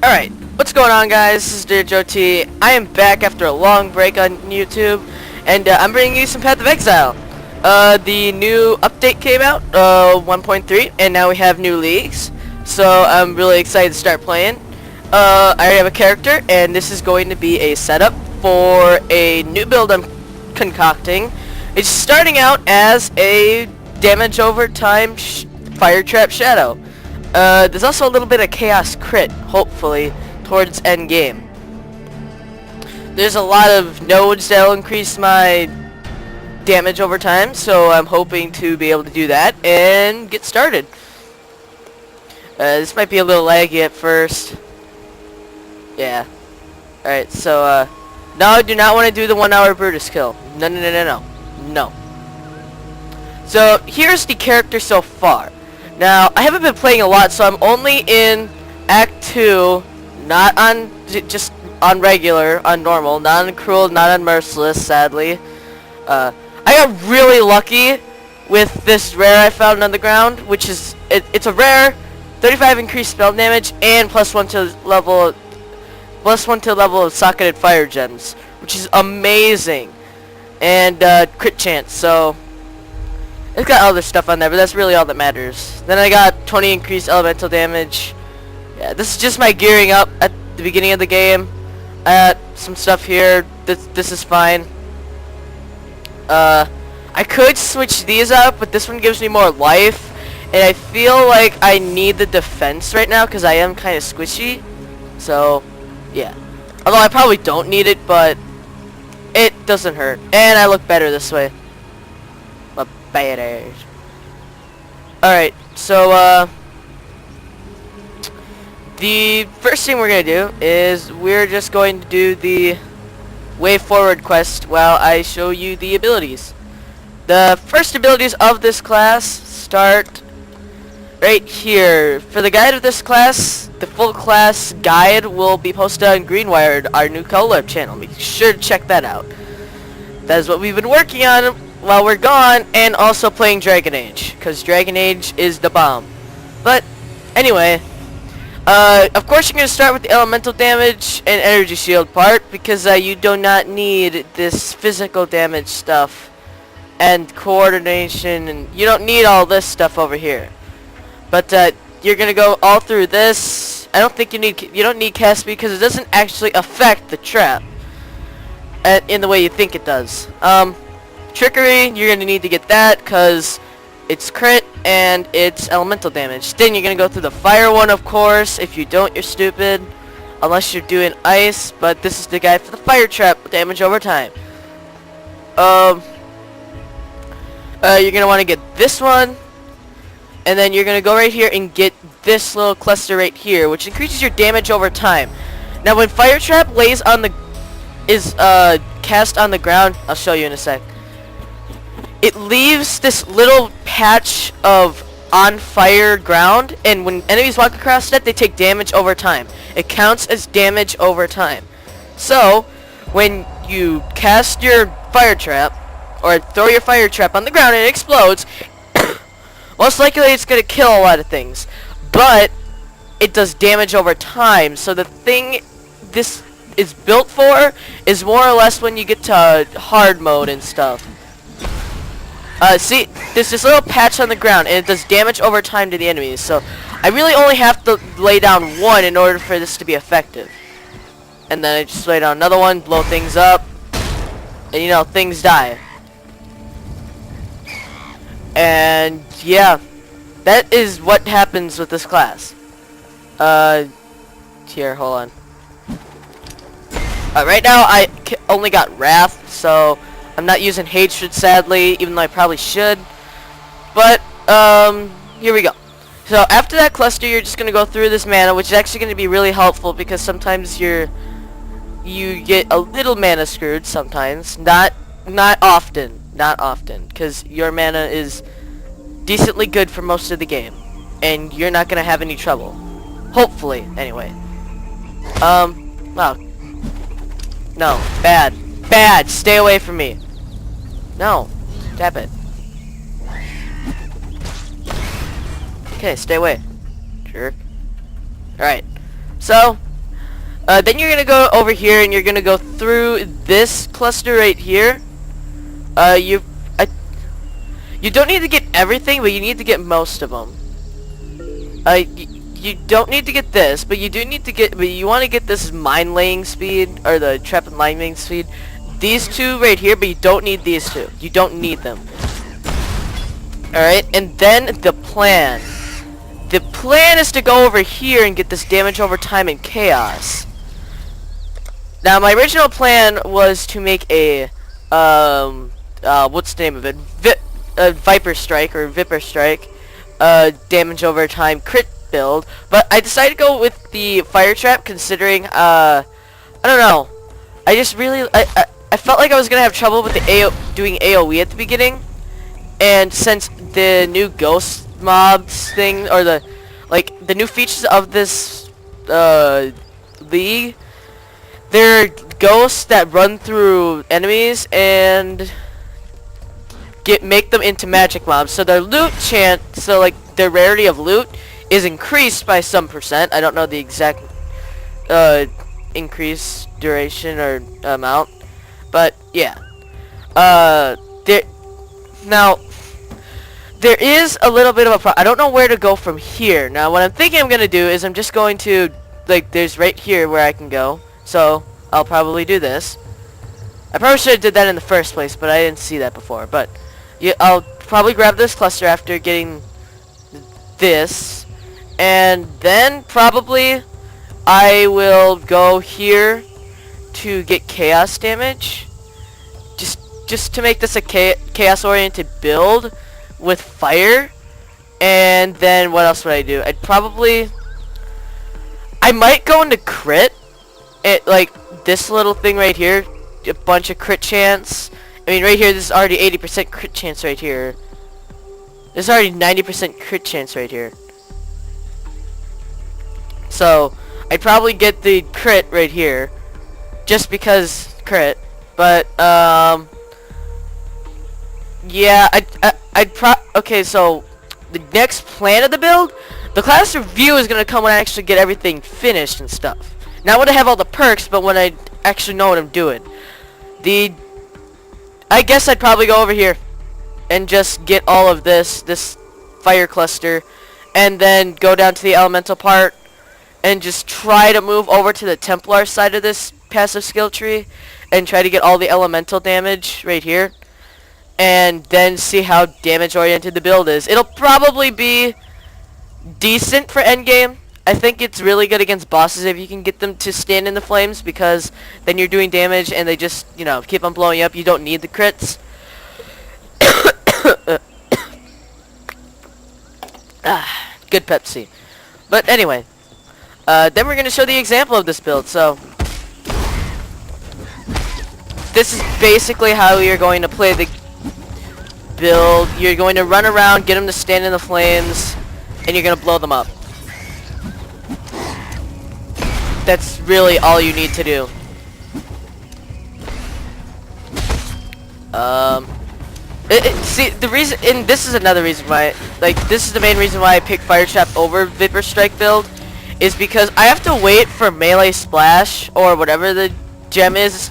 Alright, what's going on, guys? This is DJOT. I am back after a long break on YouTube, and I'm bringing you some Path of Exile. The new update came out, 1.3, and now we have new leagues, so I'm really excited to start playing. I already have a character, and this is going to be a setup for a new build I'm concocting. It's starting out as a damage over time fire trap shadow. There's also a little bit of chaos crit, hopefully, towards end game. There's a lot of nodes that'll increase my damage over time, so I'm hoping to be able to do that and get started. This might be a little laggy at first. Yeah. Alright, so, no, I do not want to do the 1 hour Brutus kill. No, no, no, no, no. No. So, here's the character so far. Now, I haven't been playing a lot, so I'm only in Act 2, not on, just on regular, on normal, not on cruel, not on merciless, sadly. I got really lucky with this rare I found on the ground, which is, it's a rare, 35 increased spell damage, and +1 to level of socketed fire gems, which is amazing, and crit chance, so it's got other stuff on there, but that's really all that matters. Then I got 20 increased elemental damage. Yeah, this is just my gearing up at the beginning of the game. I got some stuff here. This is fine. I could switch these up, but this one gives me more life, and I feel like I need the defense right now because I am kind of squishy. So, yeah. Although I probably don't need it, but it doesn't hurt, and I look better this way. Badass. Alright, so the first thing we're gonna do is we're just going to do the way forward quest while I show you the abilities. The first abilities of this class start right here. For the guide of this class, the full class guide will be posted on Greenwired, our new collab channel. Make sure to check that out. That is what we've been working on while we're gone, and also playing Dragon Age, because Dragon Age is the bomb. But anyway, of course you're going to start with the elemental damage and energy shield part, because you do not need this physical damage stuff and coordination, and you don't need all this stuff over here. But you're going to go all through this. I don't think you don't need cast speed, because it doesn't actually affect the trap in the way you think it does. Trickery, you're going to need to get that because it's crit and it's elemental damage. Then you're going to go through the fire one, of course. If you don't, you're stupid. Unless you're doing ice, but this is the guide for the fire trap, damage over time. You're going to want to get this one. And then you're going to go right here and get this little cluster right here, which increases your damage over time. Now when fire trap is cast on the ground, I'll show you in a sec. It leaves this little patch of on fire ground, and when enemies walk across that, they take damage over time. It counts as damage over time. So, when you cast your fire trap, or throw your fire trap on the ground and it explodes, most likely it's going to kill a lot of things. But, it does damage over time, so the thing this is built for is more or less when you get to hard mode and stuff. See, there's this little patch on the ground, and it does damage over time to the enemies, so I really only have to lay down one in order for this to be effective. And then I just lay down another one, blow things up, and you know, things die. And yeah, that is what happens with this class. Here, hold on. Right now I only got Wrath, so I'm not using Hatred, sadly, even though I probably should. But, here we go. So, after that cluster, you're just going to go through this mana, which is actually going to be really helpful, because sometimes you get a little mana screwed, sometimes. Not often. Not often, because your mana is decently good for most of the game. And you're not going to have any trouble. Hopefully, anyway. Wow. No, bad. Bad! Stay away from me. No. Tap it. Okay, stay away. Jerk. Alright. So, Then you're gonna go over here and you're gonna go through this cluster right here. You don't need to get everything, but you need to get most of them. You don't need to get this, but you do need to get, but you want to get this mine laying speed, or the trap and mine laying speed. These two right here, but you don't need these two. You don't need them. Alright, and then the plan. The plan is to go over here and get this damage over time and chaos. Now, my original plan was to make a, what's the name of it? Viper Strike, or Vipper Strike, damage over time crit build, but I decided to go with the fire trap, considering, I don't know, I just really, I felt like I was gonna have trouble with the doing AoE at the beginning, and since the new ghost mobs thing, or the new features of this, league, they're ghosts that run through enemies and make them into magic mobs, so their loot chance, so like their rarity of loot is increased by some percent. I don't know the exact increase duration or amount, but yeah. There is a little bit of a I don't know where to go from here. Now what I'm thinking I'm gonna do is I'm just going to, like, there's right here where I can go, so I'll probably do this. I probably should have did that in the first place, but I didn't see that before. But yeah, I'll probably grab this cluster after getting this, and then probably I will go here to get chaos damage, just to make this a chaos oriented build with fire. And then what else would I do? I might go into crit, like this little thing right here, a bunch of crit chance. I mean, right here, this is already 80% crit chance right here. There's already 90% crit chance right here. So, I'd probably get the crit right here, just because crit. But, yeah, okay, so, the next plan of the build, the class review is gonna come when I actually get everything finished and stuff. Not when I have all the perks, but when I actually know what I'm doing. I guess I'd probably go over here and just get all of this fire cluster, and then go down to the elemental part and just try to move over to the Templar side of this passive skill tree and try to get all the elemental damage right here, and then see how damage oriented the build is. It'll probably be decent for endgame. I think it's really good against bosses if you can get them to stand in the flames, because then you're doing damage and they just, you know, keep on blowing up. You don't need the crits. Good Pepsi. But anyway, then we're going to show the example of this build. So, this is basically how you're going to play the build. You're going to run around, get them to stand in the flames, and you're going to blow them up. That's really all you need to do. See, the reason, and this is another reason why, like, this is the main reason why I pick Fire Trap over Vapor Strike build, is because I have to wait for melee splash, or whatever the gem is.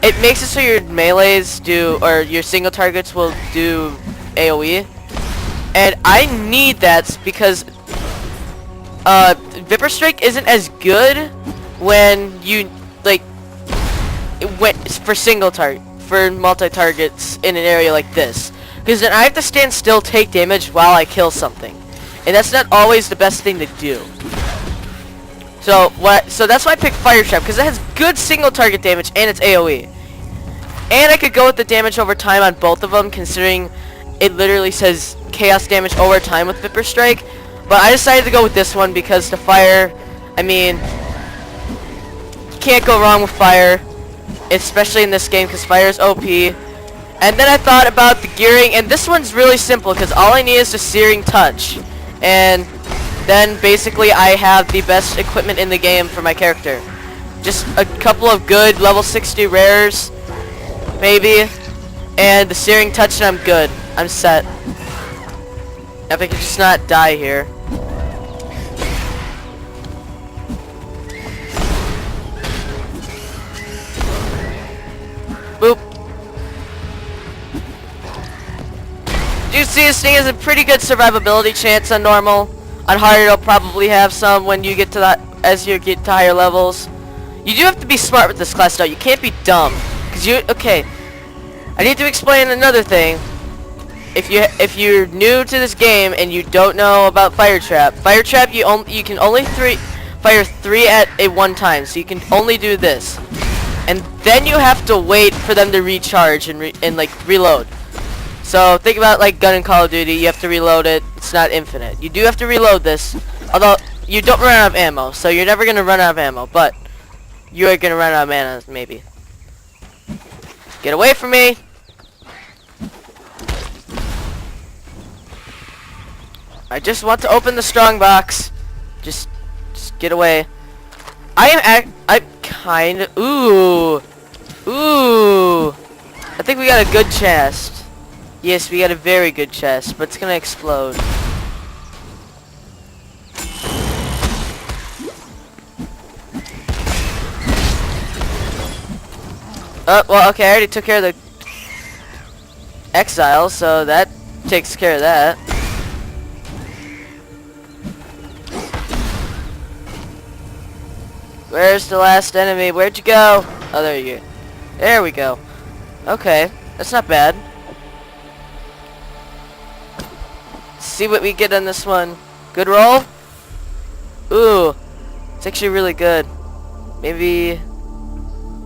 It makes it so your melees do, or your single targets will do AoE. And I need that because Vapor Strike isn't as good when you, like, for single target, for multi-targets in an area like this, because then I have to stand still, take damage while I kill something, and that's not always the best thing to do. So that's why I picked Fire Trap, because it has good single target damage and it's AoE, and I could go with the damage over time on both of them, considering it literally says chaos damage over time with Vapor Strike. But I decided to go with this one because the fire, I mean, you can't go wrong with fire, especially in this game, because fire is OP. And then I thought about the gearing, and this one's really simple because all I need is the Searing Touch, and then basically I have the best equipment in the game for my character. Just a couple of good level 60 rares, maybe, and the Searing Touch, and I'm good. I'm set. If I could just not die here. Bursting is a pretty good survivability chance on normal. On hard, it'll probably have some when you get to that as you get to higher levels. You do have to be smart with this class, though. You can't be dumb, cause okay. I need to explain another thing. If you're new to this game and you don't know about fire trap you can only fire 3 at a one time, so you can only do this, and then you have to wait for them to recharge and like reload. So think about like gun in Call of Duty. You have to reload it. It's not infinite. You do have to reload this, although you don't run out of ammo, so you're never gonna run out of ammo, but you are gonna run out of mana maybe. Get away from me. I just want to open the strong box. Just get away. I'm kind of... Ooh. I think we got a good chest. Yes, we got a very good chest, but it's gonna explode. Oh, well, okay, I already took care of the Exile, so that takes care of that. Where's the last enemy? Where'd you go? Oh, there you go. There we go. Okay, that's not bad. Let's see what we get on this one. Good roll? Ooh, it's actually really good. Maybe,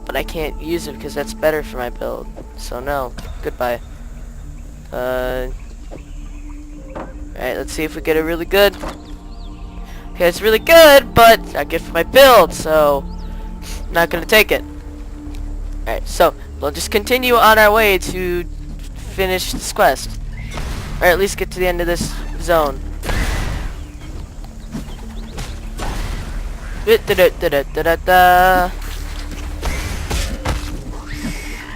but I can't use it because that's better for my build. So no, goodbye. Alright, let's see if we get a really good. Okay, it's really good, but not good for my build, so not gonna take it. Alright, so we'll just continue on our way to finish this quest. Or at least get to the end of this zone.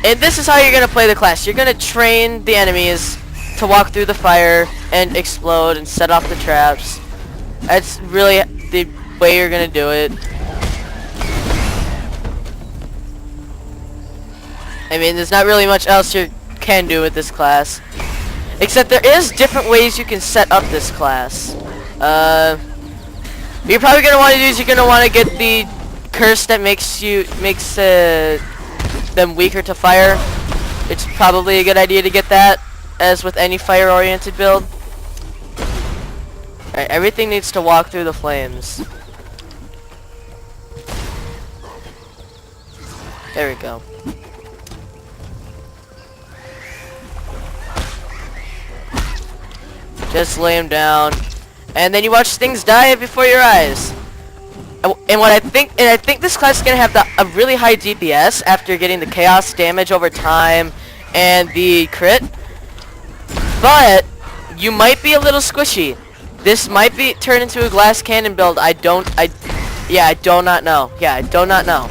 And this is how you're gonna play the class. You're gonna train the enemies to walk through the fire and explode and set off the traps. That's really the way you're gonna do it. I mean, there's not really much else you can do with this class. Except there is different ways you can set up this class. What you're probably gonna want to do is you're gonna want to get the curse that makes them weaker to fire. It's probably a good idea to get that, as with any fire-oriented build. Alright, everything needs to walk through the flames. There we go. Just lay him down, and then you watch things die before your eyes. And I think this class is gonna have a really high DPS after getting the chaos damage over time and the crit. But you might be a little squishy. This might be turned into a glass cannon build. I do not know. Yeah, I do not know.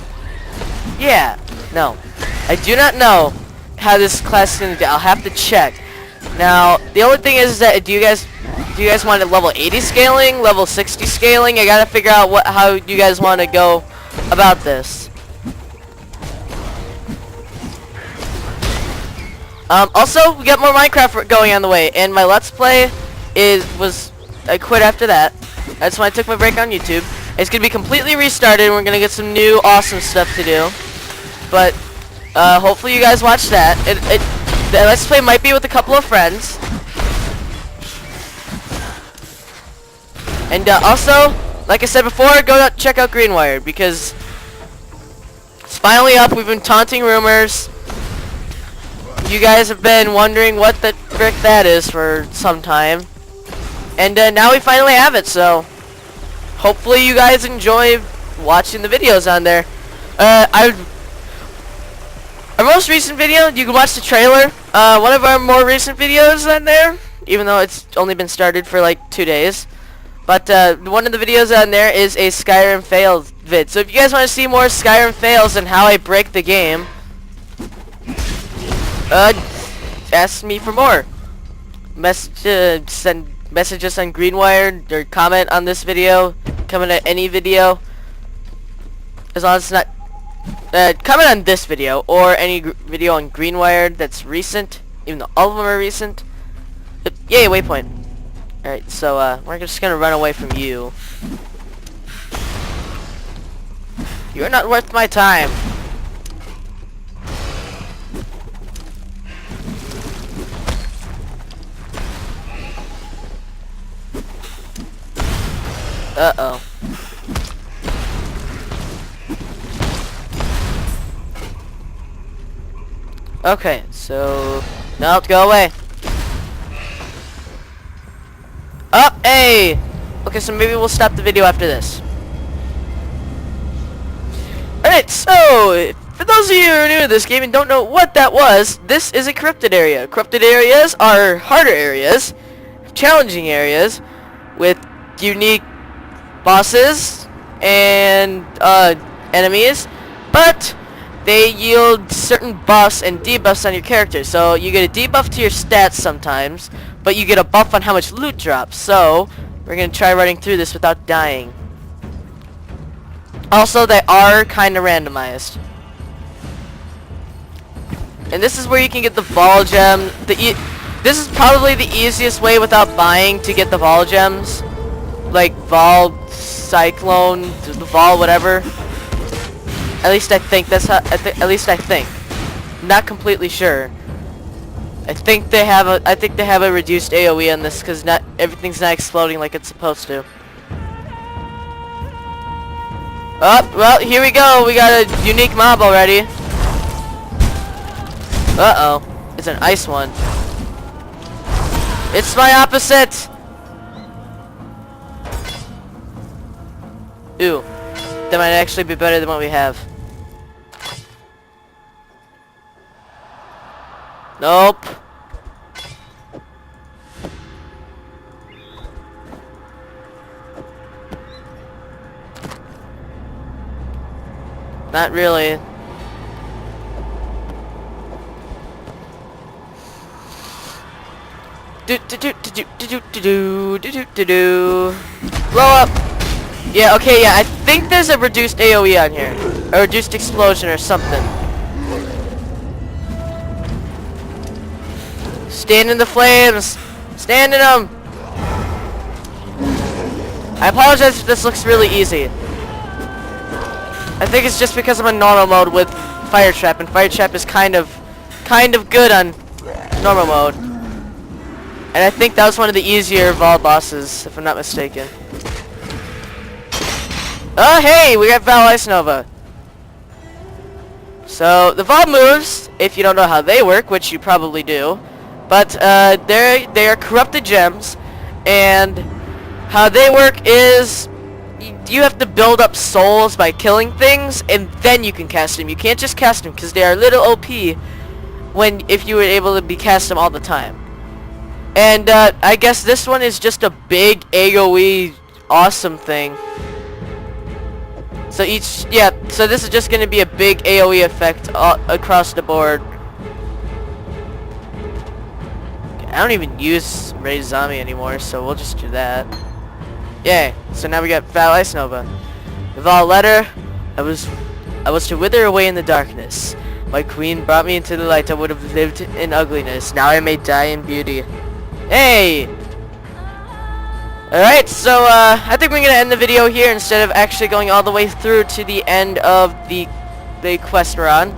Yeah, no. I do not know how this class is gonna do. I'll have to check. Now, the only thing is that do you guys want a level 80 scaling, level 60 scaling? I gotta figure out how you guys want to go about this. Also, we got more Minecraft going on the way, and my Let's Play I quit after that. That's when I took my break on YouTube. It's gonna be completely restarted, and we're gonna get some new awesome stuff to do. But hopefully you guys watch that. The Let's Play might be with a couple of friends. And also, like I said before, go check out Greenwired, because it's finally up. We've been taunting rumors. You guys have been wondering what the frick that is for some time. And now we finally have it, so hopefully you guys enjoy watching the videos on there. Our most recent video, you can watch the trailer. One of our more recent videos on there, even though it's only been started for like 2 days. But one of the videos on there is a Skyrim fail vid. So if you guys want to see more Skyrim fails and how I break the game, ask me for more. Send messages on Greenwired, or comment on this video, comment on any video, as long as it's not comment on this video or any video on Greenwired that's recent, even though all of them are recent. Yay, waypoint. Alright, so we're just gonna run away from you. You're not worth my time. Uh-oh. Okay, so... No, go away. Up, hey! Okay, so maybe we'll stop the video after this. Alright, so... For those of you who are new to this game and don't know what that was, this is a corrupted area. Corrupted areas are harder areas, challenging areas, with unique bosses and enemies, but they yield certain buffs and debuffs on your character. So you get a debuff to your stats sometimes, but you get a buff on how much loot drops. So we're gonna try running through this without dying. Also, they are kind of randomized. And this is where you can get the Vol Gem. This is probably the easiest way without buying to get the Vol Gems. Like Vol Cyclone, the Vol whatever. At least I think that's how. At least I think. I'm not completely sure. I think they have a reduced AOE on this because not everything's not exploding like it's supposed to. Oh, well, here we go. We got a unique mob already. Uh-oh. It's an ice one. It's my opposite! Ooh. That might actually be better than what we have. Nope. Not really. Blow up. Yeah, okay, yeah, I think there's a reduced AOE on here. A reduced explosion or something. Stand in the flames. Stand in them. I apologize if this looks really easy. I think it's just because I'm in normal mode with Fire Trap, and Fire Trap is kind of good on normal mode. And I think that was one of the easier Vol bosses, if I'm not mistaken. Oh, hey! We got Val Ice Nova. So, the Vol moves, if you don't know how they work, which you probably do, but they are corrupted gems, and how they work is you have to build up souls by killing things, and then you can cast them. You can't just cast them, because they are a little OP if you were able to cast them all the time. And I guess this one is just a big AoE awesome thing. So so this is just going to be a big AoE effect across the board. I don't even use Raised Zombie anymore, so we'll just do that. Yay. So now we got Val Ice Nova. The Val letter, I was to wither away in the darkness. My queen brought me into the light. I would have lived in ugliness. Now I may die in beauty. Hey! Alright, so I think we're going to end the video here instead of actually going all the way through to the end of the quest we're on.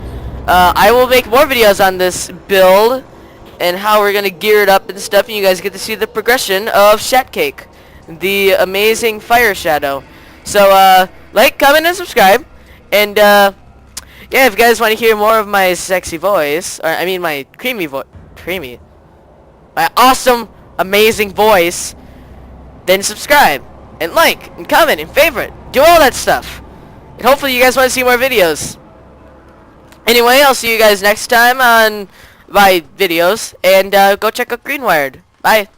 I will make more videos on this build and how we're going to gear it up and stuff, and you guys get to see the progression of Shatcake, the amazing fire shadow. So, like, comment, and subscribe. And, yeah, if you guys want to hear more of my sexy voice, or I mean my my awesome, amazing voice, then subscribe, and like, and comment, and favorite. Do all that stuff. And hopefully you guys want to see more videos. Anyway, I'll see you guys next time on my videos, and go check out Greenwired. Bye.